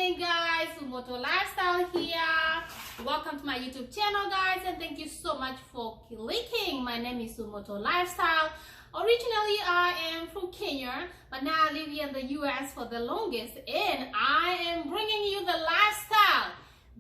evening, guys. Moto Lifestyle here. Welcome to my YouTube channel, guys, and thank you so much for clicking. My name is Moto Lifestyle. Originally, I am from Kenya, but now I live here in the US for the longest, and I am bringing you the lifestyle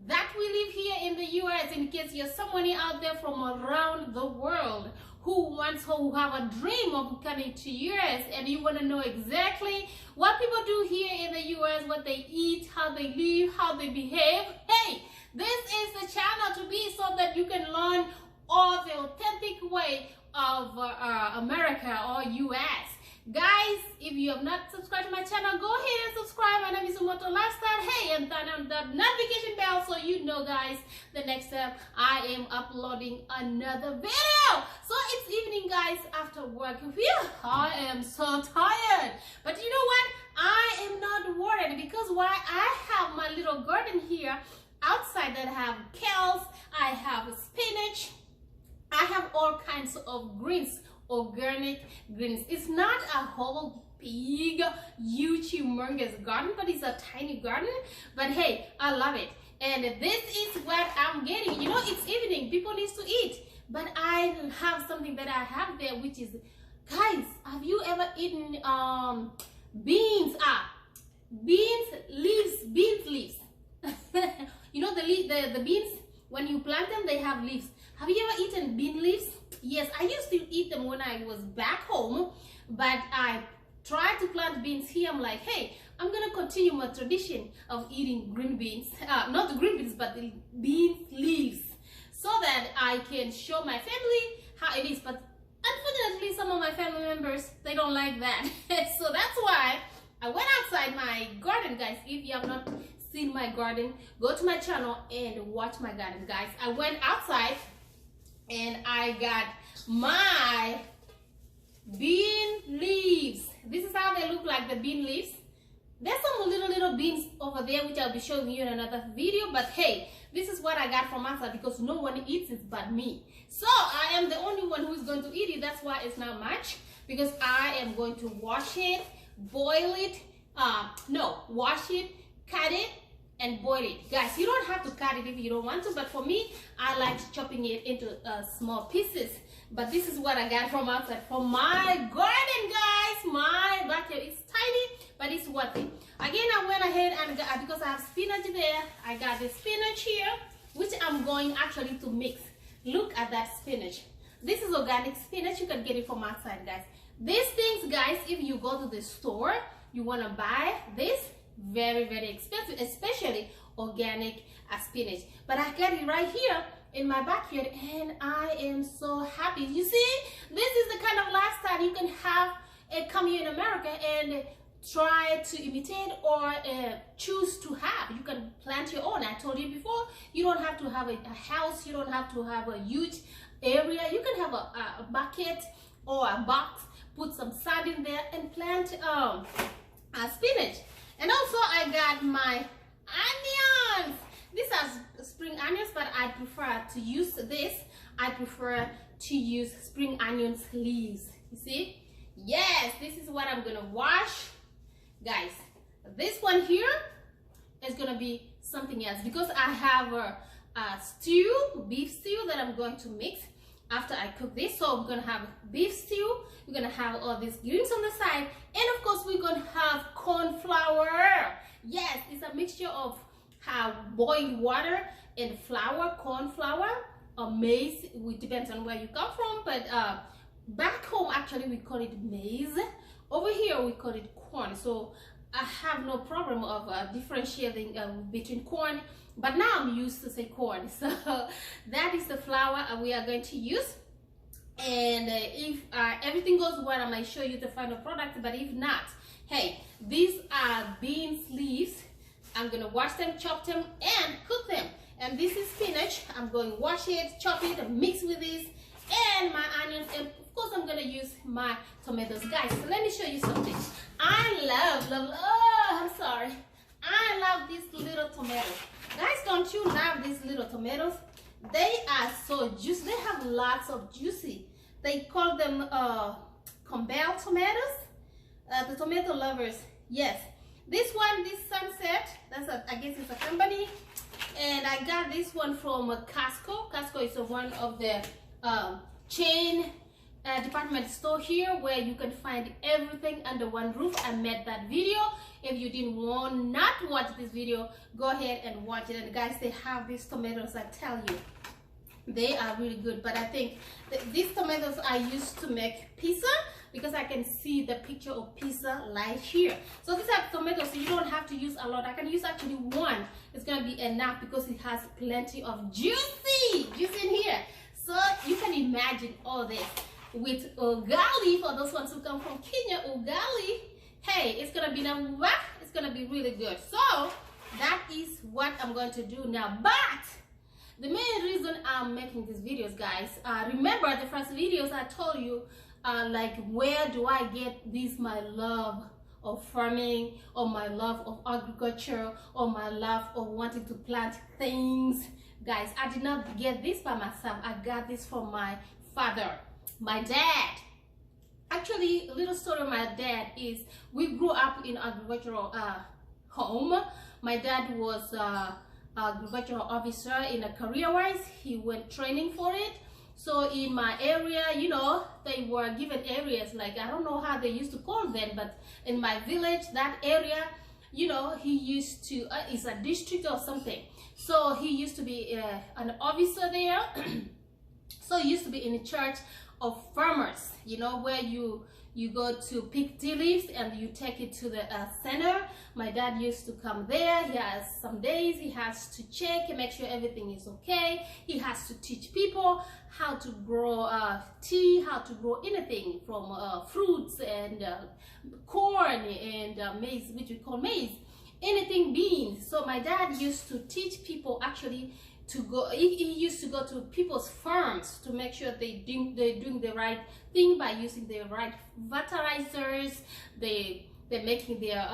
that we live here in the US. In case you're someone out there from around the world who have a dream of coming to US and you want to know exactly what people do here in the US, what they eat, how they live, how they behave. Hey, this is the channel to be, so that you can learn all the authentic way of America or US. Guys, if you have not subscribed to my channel, go ahead and subscribe. My name is Moto Lifestyle. Hey, and turn on the notification bell so you know, guys, the next time I am uploading another video. So it's evening, guys, after work. Phew, I am so tired. But you know what? I am not worried, because why? I have my little garden here outside that have kales, I have spinach, I have all kinds of greens, organic greens. It's not a whole big, huge, humongous garden, but it's a tiny garden. But hey, I love it. And this is what I'm getting. You know, it's evening, people need to eat. But I have something that I have there, which is, guys, have you ever eaten beans? Beans leaves. You know the beans, when you plant them, they have leaves. Have you ever eaten bean leaves? Yes, I used to eat them when I was back home, but I tried to plant beans here. I'm like, hey, I'm gonna continue my tradition of eating green beans, not the green beans, but the bean leaves, so that I can show my family how it is. But unfortunately, some of my family members, they don't like that. So that's why I went outside my garden, guys. If you have not seen my garden, go to my channel and watch my garden, guys. I went outside and I got my bean leaves. This is how they look like, the bean leaves. There's some little beans over there, which I'll be showing you in another video. But hey, this is what I got from outside, because no one eats it but me. So I am the only one who is going to eat it. That's why it's not much, because I am going to wash it, boil it, wash it, cut it, and boil it. Guys, you don't have to cut it if you don't want to, but for me, I like chopping it into small pieces. But this is what I got from outside, from my garden, guys. My backyard is tiny, but it's worth it. Again, I went ahead and got, because I have spinach there, I got the spinach here, which I'm going actually to mix. Look at that spinach. This is organic spinach. You can get it from outside, guys. These things, guys, if you go to the store, you want to buy this, very, very expensive, especially organic spinach. But I got it right here in my backyard, and I am so happy. You see, this is the kind of lifestyle you can have come here in America and try to imitate or choose to have. You can plant your own. I told you before, you don't have to have a house, you don't have to have a huge area. You can have a bucket or a box, put some sand in there, and plant spinach. And also, I got my onions. These are spring onions, but I prefer to use this. I prefer to use spring onions leaves. You see? Yes, this is what I'm gonna wash, guys. This one here is gonna be something else, because I have a beef stew that I'm going to mix after I cook this. So we're gonna have beef stew, we're gonna have all these greens on the side, and of course we're gonna have corn flour. Yes, it's a mixture of boiled water and flour, corn flour or maize. It depends on where you come from, but back home actually we call it maize. Over here we call it corn. So I have no problem of differentiating between corn, but now I'm used to say corn. So that is the flour we are going to use. And if everything goes well, I might show you the final product. But if not, hey, these are beans leaves. I'm gonna wash them, chop them, and cook them. And this is spinach. I'm going to wash it, chop it, mix with this, and my onions, and of course I'm gonna use my tomatoes. Guys, so let me show you something. I love these little tomatoes. Guys, don't you love these little tomatoes? They are so juicy. They have lots of juicy. They call them Campbell tomatoes. The tomato lovers, yes. This one, this sunset, that's I guess it's a company. And I got this one from Costco. Costco is one of the chain department store here where you can find everything under one roof. I made that video. If you didn't not watch this video, go ahead and watch it. And guys, they have these tomatoes, I tell you, they are really good. But I think these tomatoes I used to make pizza, because I can see the picture of pizza right here. So these are tomatoes, so you don't have to use a lot. I can use actually one. It's gonna be enough because it has plenty of juice in here. So you can imagine all this with ugali. For those ones who come from Kenya, ugali, hey, it's gonna be it's gonna be really good. So that is what I'm going to do now. But the main reason I'm making these videos, guys, remember the first videos I told you, like, where do I get my love of farming, or my love of agriculture, or my love of wanting to plant things. Guys, I did not get this by myself. I got this from my father, my dad. Actually, a little story of my dad is, we grew up in agricultural home. My dad was agricultural officer in a career-wise. He went training for it. So in my area, you know, they were given areas, like, I don't know how they used to call them, but in my village, that area, you know, he used to, it's a district or something. So he used to be an officer there. So he used to be in charge of farmers, you know, where you go to pick tea leaves and you take it to the center. My dad used to come there. He has some days he has to check and make sure everything is okay. He has to teach people how to grow tea, how to grow anything from fruits and corn and maize, which we call maize, anything, beans. So my dad used to teach people actually to go, he used to go to people's farms to make sure they're doing the right thing by using the right fertilizers. They're making their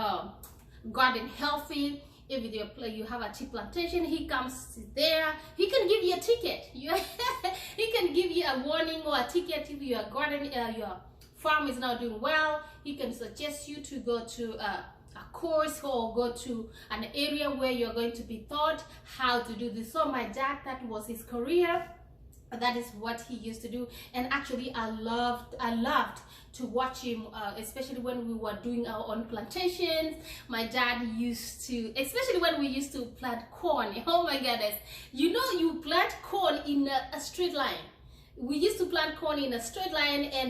garden healthy. If you have a tea plantation, he comes there. He can give you a ticket. He can give you a warning or a ticket if your garden, your farm is not doing well. He can suggest you to go to a course or go to an area where you're going to be taught how to do this. So my dad, that was his career. That is what he used to do. And actually I loved to watch him, especially when we were doing our own plantations. My dad used to, especially when we used to plant corn. Oh my goodness, you know, you plant corn in a straight line. We used to plant corn in a straight line, and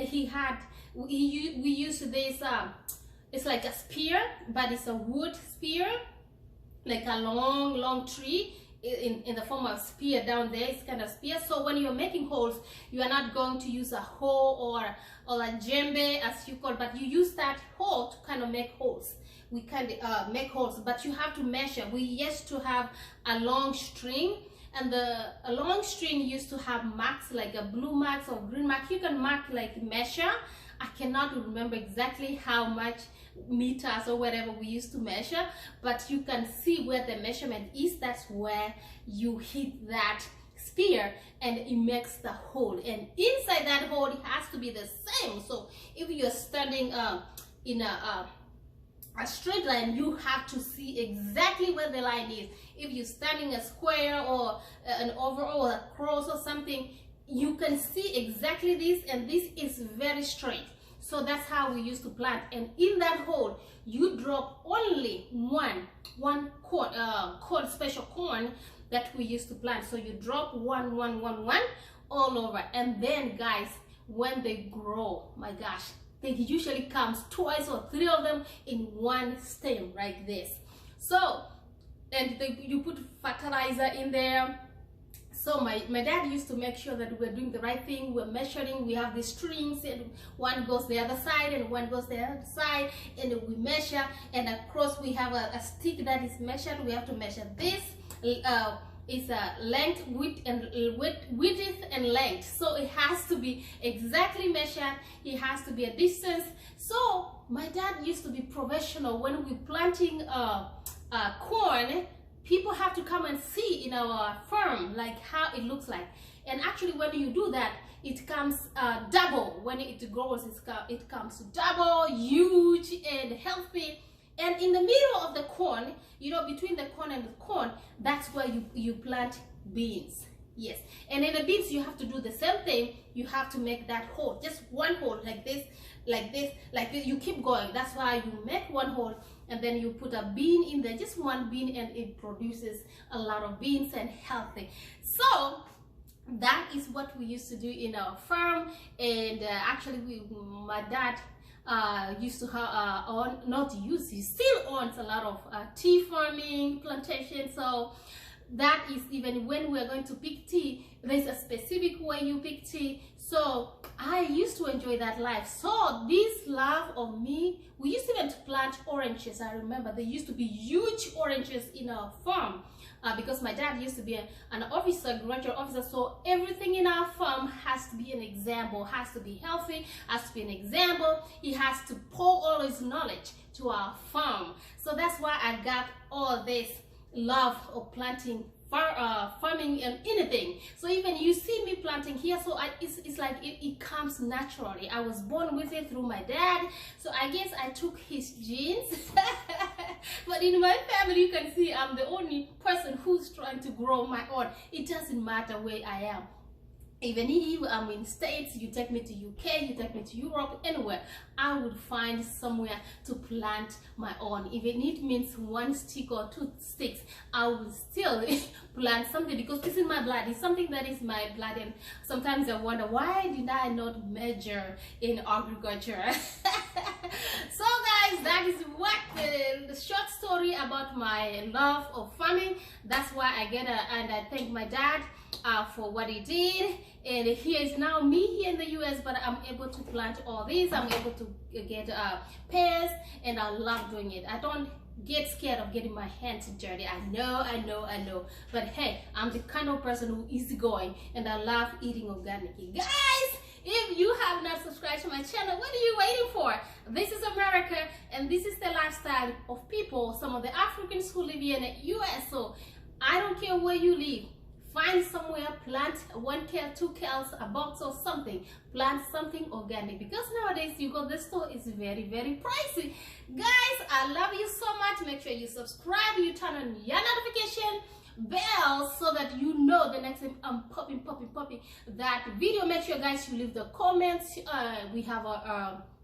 we used this it's like a spear, but it's a wood spear, like a long tree in the form of spear down there. It's kind of spear. So when you're making holes, you are not going to use a hoe or a djembe, as you call, but you use that hoe to kind of make holes. We kind of make holes, but you have to measure. We used to have a long string, and a long string used to have marks, like a blue marks or green mark. You can mark, like, measure. I cannot remember exactly how much meters or whatever we used to measure, but you can see where the measurement is. That's where you hit that spear and it makes the hole, and inside that hole it has to be the same. So if you're standing in a straight line, you have to see exactly where the line is. If you're standing a square or an oval or a cross or something, you can see exactly this, and this is very straight. So that's how we used to plant. And in that hole, you drop only one corn, special corn that we used to plant. So you drop one all over. And then, guys, when they grow, my gosh, they usually comes 2 or 3 of them in one stem like this. So, and you put fertilizer in there. So my dad used to make sure that we're doing the right thing. We're measuring. We have these strings, and one goes the other side and one goes the other side, and we measure. And across we have a stick that is measured. We have to measure this. It's a length, width and length. So it has to be exactly measured. It has to be a distance. So my dad used to be professional when we're planting corn. People have to come and see in our farm, like, how it looks like. And actually when you do that, it comes double. When it grows, it comes double, huge and healthy. And in the middle of the corn, you know, between the corn and the corn, that's where you plant beans. Yes, and in the beans you have to do the same thing. You have to make that hole, just one hole, like this, like this, like this. You keep going. That's why you make one hole, and then you put a bean in there, just one bean, and it produces a lot of beans and healthy. So that is what we used to do in our farm. And actually my dad used to have he still owns a lot of tea farming plantation. So that is, even when we're going to pick tea, there's a specific way you pick tea. So I used to enjoy that life. So this love of me, we used even to plant oranges. I remember there used to be huge oranges in our farm. Because my dad used to be an officer, agricultural officer, so everything in our farm has to be an example, has to be healthy, has to be an example. He has to pour all his knowledge to our farm. So that's why I got all this love of planting, farming and anything. So even you see me planting here, so it's like it comes naturally. I was born with it through my dad, so I guess I took his genes. But in my family, you can see I'm the only person who's trying to grow my own. It doesn't matter where I am. Even if I'm in States, you take me to UK, you take me to Europe, anywhere, I would find somewhere to plant my own. Even it means one stick or two sticks, I will still plant something, because this is my blood. It's something that is my blood. And sometimes I wonder, why did I not major in agriculture? So guys, that is what the short story about my love of farming. That's why I get and I thank my dad for what he did. And here is now me here in the US, but I'm able to plant all these. I'm able to get pears, and I love doing it. I don't get scared of getting my hands dirty. I know, but hey, I'm the kind of person who is easygoing, and I love eating organic. Guys, if you have not subscribed to my channel, what are you waiting for? This is America, and this is the lifestyle of people, some of the Africans who live here in the US. So I don't care where you live. Find somewhere, plant 1 kale, 2 kales, a box or something. Plant something organic, because nowadays you go to the store, it's very, very pricey. Guys, I love you so much. Make sure you subscribe, you turn on your notification bell so that you know the next time I'm popping that video. Make sure guys you leave the comments. We have a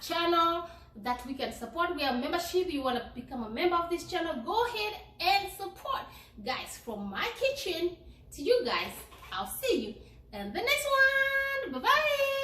channel that we can support. We have membership. You want to become a member of this channel, go ahead and support. Guys, from my kitchen to you guys, I'll see you in the next one. Bye bye.